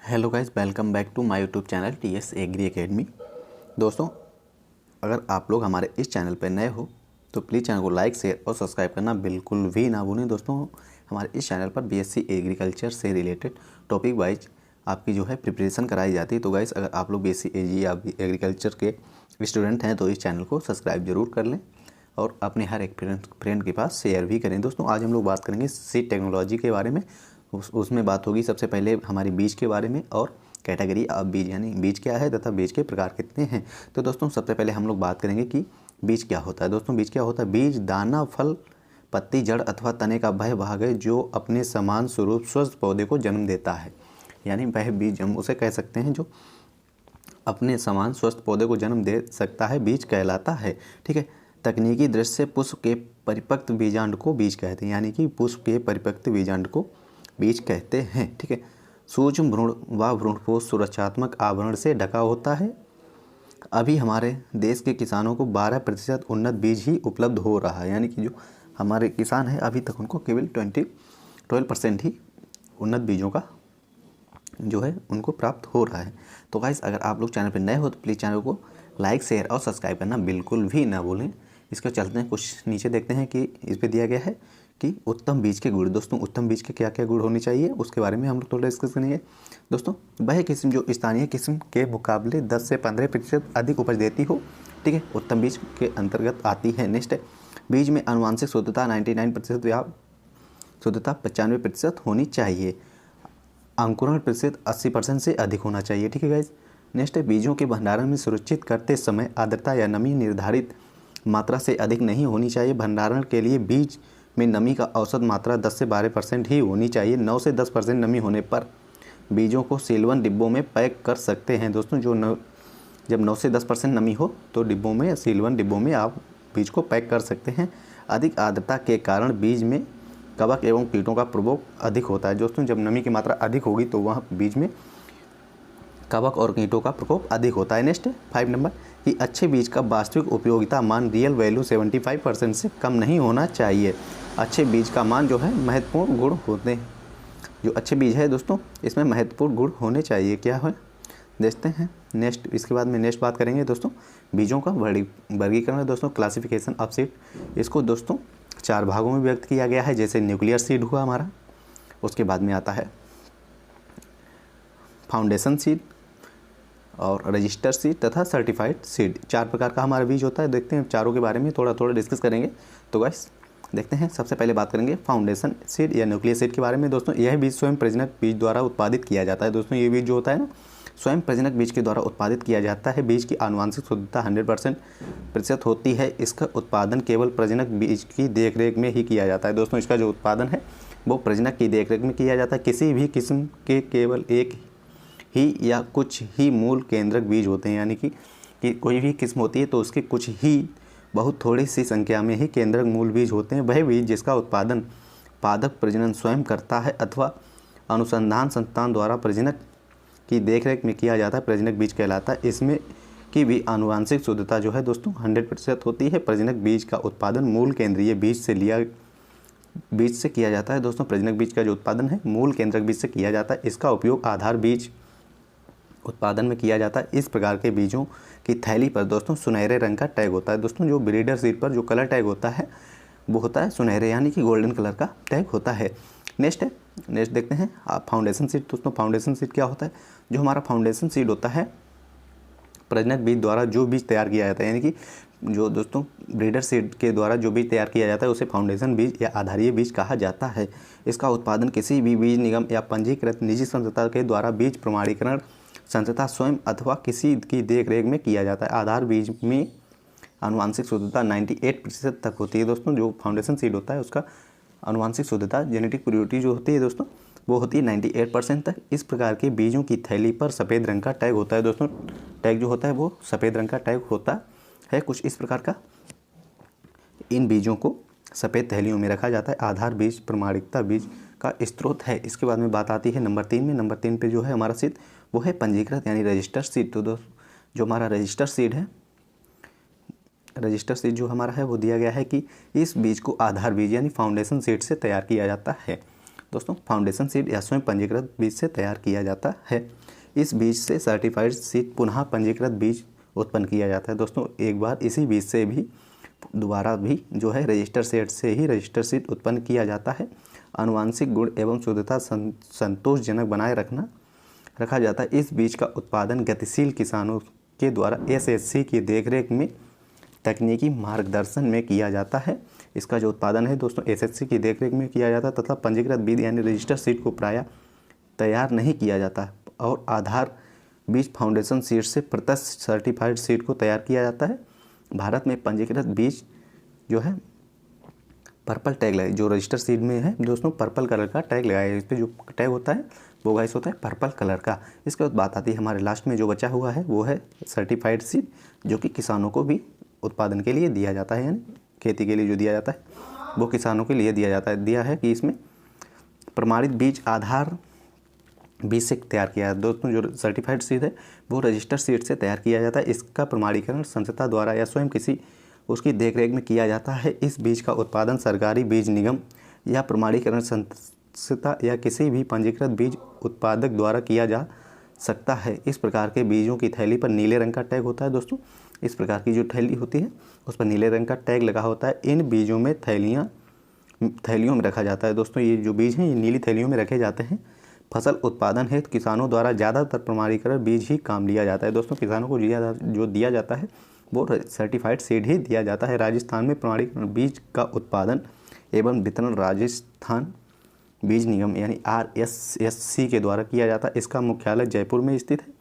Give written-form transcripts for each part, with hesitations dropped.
Hello guys, welcome back to my YouTube channel TS Agri Academy. दोस्तों, अगर आप लोग हमारे इस चैनल पर नए हो तो प्लीज़ चैनल को लाइक शेयर और सब्सक्राइब करना बिल्कुल भी ना भूलें। दोस्तों, हमारे इस चैनल पर बीएससी एग्रीकल्चर से रिलेटेड टॉपिक वाइज आपकी जो है प्रिपरेशन कराई जाती है। तो गाइस, अगर आप लोग बीएससी एजी या एग्रीकल्चर के स्टूडेंट हैं तो इस चैनल को सब्सक्राइब जरूर कर लें और अपने हर एक फ्रेंड के पास शेयर भी करें। दोस्तों, आज हम लोग बात करेंगे सीड टेक्नोलॉजी के बारे में। उसमें बात होगी सबसे पहले हमारी बीज के बारे में और कैटेगरी ऑफ बीज, यानी बीज क्या है तथा बीज के प्रकार कितने हैं। तो दोस्तों, सबसे पहले हम लोग बात करेंगे कि बीज क्या होता है। दोस्तों, बीज क्या होता है? बीज दाना, फल, पत्ती, जड़ अथवा तने का वह भाग है जो अपने समान स्वरूप स्वस्थ पौधे को जन्म देता है। यानी वह बीज हम उसे कह सकते हैं जो अपने समान स्वस्थ पौधे को जन्म दे सकता है, बीज कहलाता है। ठीक है। तकनीकी दृष्टि से पुष्प के परिपक्व बीजांड को बीज कहते हैं, यानी कि पुष्प के परिपक्व बीजांड को बीज कहते हैं। ठीक है। सूक्ष्म भ्रूण व भ्रूणपोष सुरक्षात्मक आवरण से ढका होता है। अभी हमारे देश के किसानों को 12% उन्नत बीज ही उपलब्ध हो रहा है, यानी कि जो हमारे किसान हैं अभी तक उनको केवल 12% ही उन्नत बीजों का जो है उनको प्राप्त हो रहा है। तो गाइस, अगर आप लोग चैनल पर नए हो तो प्लीज़ चैनल को लाइक शेयर और सब्सक्राइब करना बिल्कुल भी ना भूलें। इसके चलते हैं कुछ नीचे देखते हैं कि इस पर दिया गया है कि उत्तम बीज के गुण। दोस्तों, उत्तम बीज के क्या क्या गुण होने चाहिए उसके बारे में हम लोग थोड़ा डिस्कस करेंगे। दोस्तों, वह किस्म जो स्थानीय किस्म के मुकाबले 10 से 15% अधिक उपज देती हो, ठीक है, उत्तम बीज के अंतर्गत आती है। नेक्स्ट है, बीज में आनुवांशिक शुद्धता 99% या शुद्धता 95% होनी चाहिए। अंकुरण प्रतिशत 80% से अधिक होना चाहिए। ठीक है गाइज। नेक्स्ट है, बीजों के भंडारण में सुरक्षित करते समय आर्द्रता या नमी निर्धारित मात्रा से अधिक नहीं होनी चाहिए। भंडारण के लिए बीज में नमी का औसत मात्रा 10 से 12% ही होनी चाहिए। 9 से 10% नमी होने पर बीजों को सीलबंद डिब्बों में पैक कर सकते हैं। दोस्तों, जब 9 से 10% नमी हो तो डिब्बों में, सीलबंद डिब्बों में आप बीज को पैक कर सकते हैं। अधिक आर्द्रता के कारण बीज में कवक एवं कीटों का प्रकोप अधिक होता है। दोस्तों, जब नमी की मात्रा अधिक होगी तो वह बीज में कवक और कीटों का प्रकोप अधिक होता है। नेक्स्ट 5 नंबर कि अच्छे बीज का वास्तविक उपयोगिता मान रियल वैल्यू 75% से कम नहीं होना चाहिए। अच्छे बीज का मान जो है महत्वपूर्ण गुण होते हैं। जो अच्छे बीज है दोस्तों, इसमें महत्वपूर्ण गुण होने चाहिए। क्या है देखते हैं नेक्स्ट। इसके बाद में नेक्स्ट बात करेंगे दोस्तों बीजों का वर्गीकरण है। दोस्तों, क्लासिफिकेशन ऑफ सीड, इसको दोस्तों 4 भागों में व्यक्त किया गया है। जैसे न्यूक्लियर सीड हुआ हमारा, उसके बाद में आता है फाउंडेशन सीड और रजिस्टर सीड तथा सर्टिफाइड सीड। 4 प्रकार का हमारा बीज होता है। देखते हैं चारों के बारे में थोड़ा थोड़ा डिस्कस करेंगे। तो गाइस देखते हैं, सबसे पहले बात करेंगे फाउंडेशन सीड या न्यूक्लियर सीड के बारे में। दोस्तों, यह बीज स्वयं प्रजनक बीज द्वारा उत्पादित किया जाता है। दोस्तों, ये बीज जो होता है ना, स्वयं प्रजनक बीज के द्वारा उत्पादित किया जाता है। बीज की आनुवांशिक शुद्धता 100% होती है। इसका उत्पादन केवल प्रजनक बीज की देखरेख में ही किया जाता है। दोस्तों, इसका जो उत्पादन है वो प्रजनक की देखरेख में किया जाता है। किसी भी किस्म के केवल एक ही या कुछ ही मूल केंद्रक बीज होते हैं, यानी कि कोई भी किस्म होती है तो उसके कुछ ही बहुत थोड़ी सी संख्या में ही केंद्रक मूल बीज होते हैं। वह बीज जिसका उत्पादन पादप प्रजनन स्वयं करता है अथवा अनुसंधान संस्थान द्वारा प्रजनक की देखरेख में किया जाता है, प्रजनक बीज कहलाता है। इसमें की भी आनुवांशिक शुद्धता जो है दोस्तों 100% होती है। प्रजनक बीज का उत्पादन मूल केंद्रीय बीज से किया जाता है। दोस्तों, प्रजनक बीज का जो उत्पादन है मूल केंद्रक बीज से किया जाता है। इसका उपयोग आधार बीज उत्पादन में किया जाता है। इस प्रकार के बीजों की थैली पर दोस्तों सुनहरे रंग का टैग होता है। दोस्तों, जो ब्रीडर सीड पर जो कलर टैग होता है वो होता है सुनहरे, यानी कि गोल्डन कलर का टैग होता है। नेक्स्ट देखते हैं आप फाउंडेशन सीड। दोस्तों, फाउंडेशन सीड क्या होता है? जो हमारा फाउंडेशन सीड होता है प्रजनक बीज द्वारा जो बीज तैयार किया जाता है, यानी कि जो दोस्तों ब्रीडर सीड के द्वारा जो बीज तैयार किया जाता है उसे फाउंडेशन बीज या आधारीय बीज कहा जाता है। इसका उत्पादन किसी भी बीज निगम या पंजीकृत निजी संस्था के द्वारा बीज प्रमाणीकरण संस्था स्वयं अथवा किसी की देखरेख में किया जाता है। आधार बीज में आनुवांशिक शुद्धता 98% तक होती है। दोस्तों, जो फाउंडेशन सीड होता है उसका आनुवांशिक शुद्धता, जेनेटिक प्योरिटी जो होती है दोस्तों वो होती है 98% तक। इस प्रकार के बीजों की थैली पर सफ़ेद रंग का टैग होता है। दोस्तों, टैग जो होता है वो सफ़ेद रंग का टैग होता है कुछ इस प्रकार का। इन बीजों को सफ़ेद थैलियों में रखा जाता है। आधार बीज प्रमाणिकता बीज का स्रोत है। इसके बाद में बात आती है नंबर 3 में। नंबर 3 पे जो है हमारा सीड वो है पंजीकृत यानी रजिस्टर सीड। तो दोस्तों, जो हमारा रजिस्टर सीड है, रजिस्टर सीड जो हमारा है वो दिया गया है कि इस बीज को आधार बीज यानी फाउंडेशन सीड से तैयार किया जाता है। दोस्तों फाउंडेशन सीड या स्वयं पंजीकृत बीज से तैयार किया जाता है। इस बीज से सर्टिफाइड सीड पुनः पंजीकृत बीज उत्पन्न किया जाता है। दोस्तों एक बार इसी बीज से भी दोबारा भी जो है रजिस्टर सीड से ही रजिस्टर सीड उत्पन्न किया जाता है। आनुवांशिक गुण एवं शुद्धता संतोषजनक बनाए रखा जाता है। इस बीज का उत्पादन गतिशील किसानों के द्वारा एसएससी की देखरेख में तकनीकी मार्गदर्शन में किया जाता है। इसका जो उत्पादन है दोस्तों एसएससी की देखरेख में किया जाता है तथा पंजीकृत बीज यानी रजिस्टर सीड को प्रायः तैयार नहीं किया जाता और आधार बीज फाउंडेशन सीड से प्रत्यक्ष सर्टिफाइड सीड को तैयार किया जाता है। भारत में पंजीकृत बीज जो है पर्पल टैग लगे, जो रजिस्टर सीड में है दोस्तों पर्पल कलर का टैग लगाया है। इस पर जो टैग होता है वो गाइस होता है पर्पल कलर का। इसके बाद बात आती है हमारे लास्ट में जो बचा हुआ है वो है सर्टिफाइड सीड, जो कि किसानों को भी उत्पादन के लिए दिया जाता है, यानी खेती के लिए जो दिया जाता है वो किसानों के लिए दिया है कि इसमें प्रमाणित बीज आधार बीज से तैयार किया है। दोस्तों जो सर्टिफाइड सीड है वो रजिस्टर सीड से तैयार किया जाता है। इसका प्रमाणीकरण संस्था द्वारा या स्वयं किसी उसकी देखरेख में किया जाता है। इस बीज का उत्पादन सरकारी बीज निगम या प्रमाणीकरण संस्था या किसी भी पंजीकृत बीज उत्पादक द्वारा किया जा सकता है। इस प्रकार के बीजों की थैली पर नीले रंग का टैग होता है। दोस्तों इस प्रकार की जो थैली होती है उस पर नीले रंग का टैग लगा होता है। इन बीजों में थैलियों में रखा जाता है। दोस्तों ये जो बीज हैं ये नीली थैलियों में रखे जाते हैं। फसल उत्पादन हेतु किसानों द्वारा ज़्यादातर प्रमाणीकरण बीज ही काम लिया जाता है। दोस्तों किसानों को जो दिया जाता है वो सर्टिफाइड सीड ही दिया जाता है। राजस्थान में प्रमाणीकरण बीज का उत्पादन एवं वितरण राजस्थान बीज निगम यानी RSSC के द्वारा किया जाता है। इसका मुख्यालय जयपुर में स्थित है।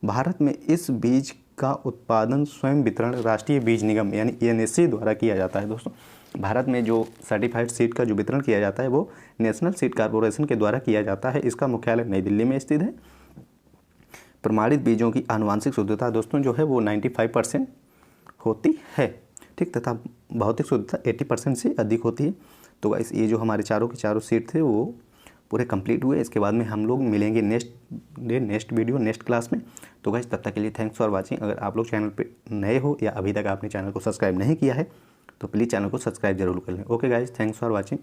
भारत में इस बीज का उत्पादन स्वयं वितरण राष्ट्रीय बीज निगम यानी NSC द्वारा किया जाता है। दोस्तों भारत में जो सर्टिफाइड सीड का जो वितरण किया जाता है वो नेशनल सीड कॉर्पोरेशन के द्वारा किया जाता है। इसका मुख्यालय नई दिल्ली में स्थित है। प्रमाणित बीजों की आनुवांशिक शुद्धता दोस्तों जो है वो 95% होती है, ठीक, तथा भौतिक शुद्धता 80% से अधिक होती है। तो गाइस ये जो हमारे चारों के चारों सीट थे वो पूरे कंप्लीट हुए। इसके बाद में हम लोग मिलेंगे नेक्स्ट वीडियो नेक्स्ट क्लास में। तो गाइस तब तक के लिए थैंक्स फॉर वाचिंग। अगर आप लोग चैनल पे नए हो या अभी तक आपने चैनल को सब्सक्राइब नहीं किया है तो प्लीज़ चैनल को सब्सक्राइब जरूर कर लें। Okay guys, thanks for watching.